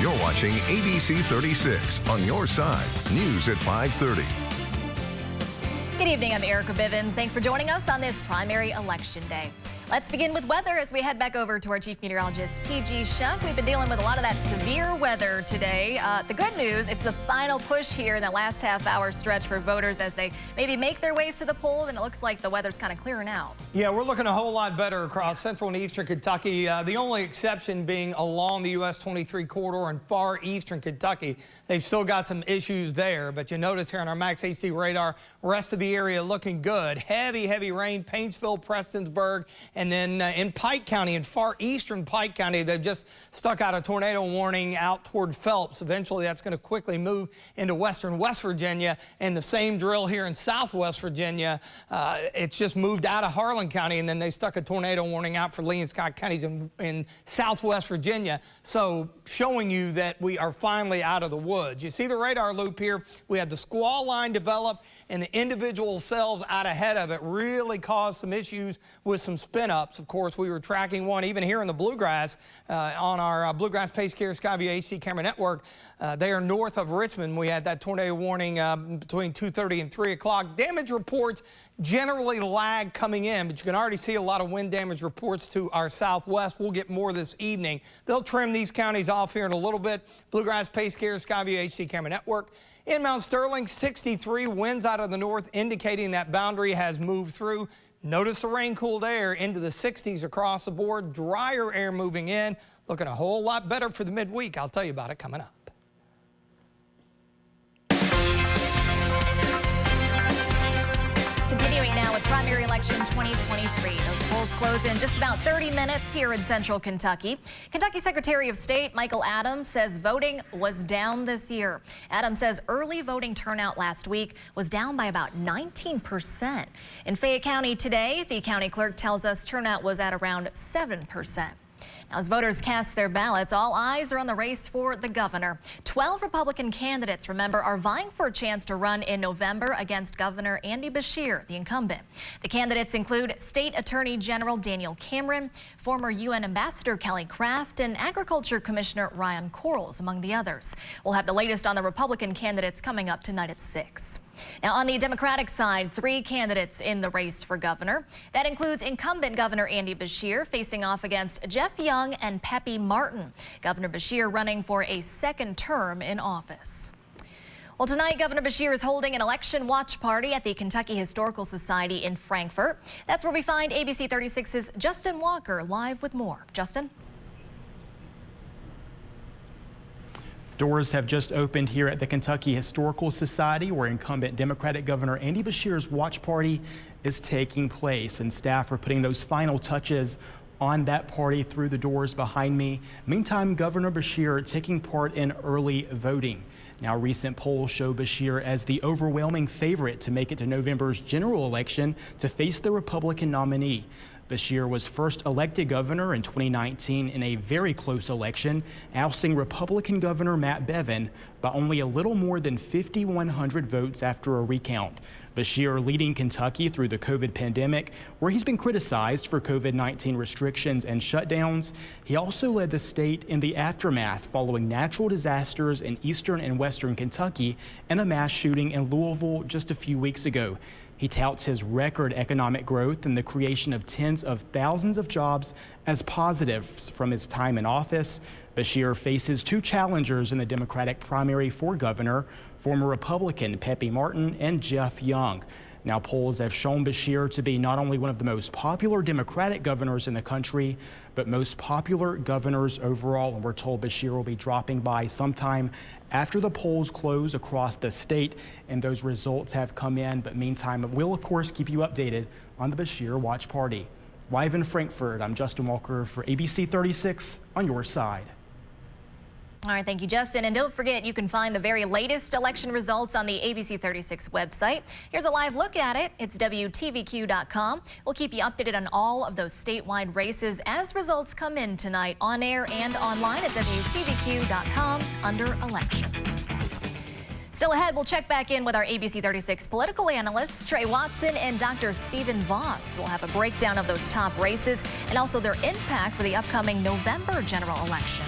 You're watching ABC 36 on your side. News at 5:30. Good evening, I'm Erica Bivens. Thanks for joining us on this primary election day. Let's begin with weather as we head back over to our chief meteorologist, T.G. Shuck. We've been dealing with a lot of that severe weather today. The good news, it's the final push here in the last half-hour stretch for voters as they maybe make their ways to the polls, and it looks like the weather's kind of clearing out. Yeah, we're looking a whole lot better across central and eastern Kentucky. The only exception being along the US 23 corridor in far eastern Kentucky. They've still got some issues there, but you notice here on our Max HD radar, rest of the area looking good. Heavy rain, Paintsville, Prestonsburg, and then in Pike County, in far eastern Pike County, they've just stuck out a tornado warning out toward Phelps. Eventually, that's going to quickly move into western West Virginia, and the same drill here in southwest Virginia. It's just moved out of Harlan County, and then they stuck a tornado warning out for Lee and Scott counties in southwest Virginia. So showing you that we are finally out of the woods. You see the radar loop here. We had the squall line develop, and the individual cells out ahead of it really caused some issues with some spin-ups. Of course, we were tracking one even here in the Bluegrass on our Bluegrass Pace Care Skyview HD camera network. They are north of Richmond. We had that tornado warning between 2:30 and 3 o'clock. Damage reports generally lag coming in, but you can already see a lot of wind damage reports to our southwest. We'll get more this evening. They'll trim these counties off here in a little bit. Bluegrass Pace Care Skyview HD camera network. In Mount Sterling, 63 winds out of the north, indicating that boundary has moved through. Notice the rain-cooled air into the 60s across the board. Drier air moving in. Looking a whole lot better for the midweek. I'll tell you about it coming up. Continuing now with primary election 2023. Those polls close in just about 30 minutes here in central Kentucky. Kentucky Secretary of State Michael Adams says voting was down this year. Adams says early voting turnout last week was down by about 19%. In Fayette County today, the county clerk tells us turnout was at around 7%. Now, as voters cast their ballots, all eyes are on the race for the governor. 12 Republican candidates, remember, are vying for a chance to run in November against Governor Andy Beshear, the incumbent. The candidates include State Attorney General Daniel Cameron, former UN Ambassador Kelly Craft, and Agriculture Commissioner Ryan Quarles, among the others. We'll have the latest on the Republican candidates coming up tonight at 6. Now, on the Democratic side, 3 candidates in the race for governor. That includes incumbent Governor Andy Beshear facing off against Jeff Young and Pepe Martin. Governor Beshear running for a second term in office. Well, tonight, Governor Beshear is holding an election watch party at the Kentucky Historical Society in Frankfort. That's where we find ABC 36's Justin Walker live with more. Justin? Doors have just opened here at the Kentucky Historical Society, where incumbent Democratic Governor Andy Beshear's watch party is taking place, and staff are putting those final touches on that party through the doors behind me. Meantime, Governor Beshear taking part in early voting. Now, recent polls show Beshear as the overwhelming favorite to make it to November's general election to face the Republican nominee. Beshear was first elected governor in 2019 in a very close election, ousting Republican Governor Matt Bevin by only a little more than 5,100 votes after a recount. Beshear leading Kentucky through the COVID pandemic, where he's been criticized for COVID-19 restrictions and shutdowns. He also led the state in the aftermath following natural disasters in eastern and western Kentucky and a mass shooting in Louisville just a few weeks ago. He touts his record economic growth and the creation of tens of thousands of jobs as positives from his time in office. Beshear faces 2 challengers in the Democratic primary for governor, former Republican Pepe Martin and Jeff Young. Now, polls have shown Beshear to be not only one of the most popular Democratic governors in the country, but most popular governors overall. And we're told Beshear will be dropping by sometime after the polls close across the state and those results have come in. But meantime, we'll, of course, keep you updated on the Beshear Watch Party. Live in Frankfort, I'm Justin Walker for ABC 36 on your side. All right, thank you, Justin. And don't forget, you can find the very latest election results on the ABC 36 website. Here's a live look at it. It's WTVQ.com. We'll keep you updated on all of those statewide races as results come in tonight on air and online at WTVQ.com under elections. Still ahead, we'll check back in with our ABC 36 political analysts, Trey Watson and Dr. Stephen Voss. We'll have a breakdown of those top races and also their impact for the upcoming November general election.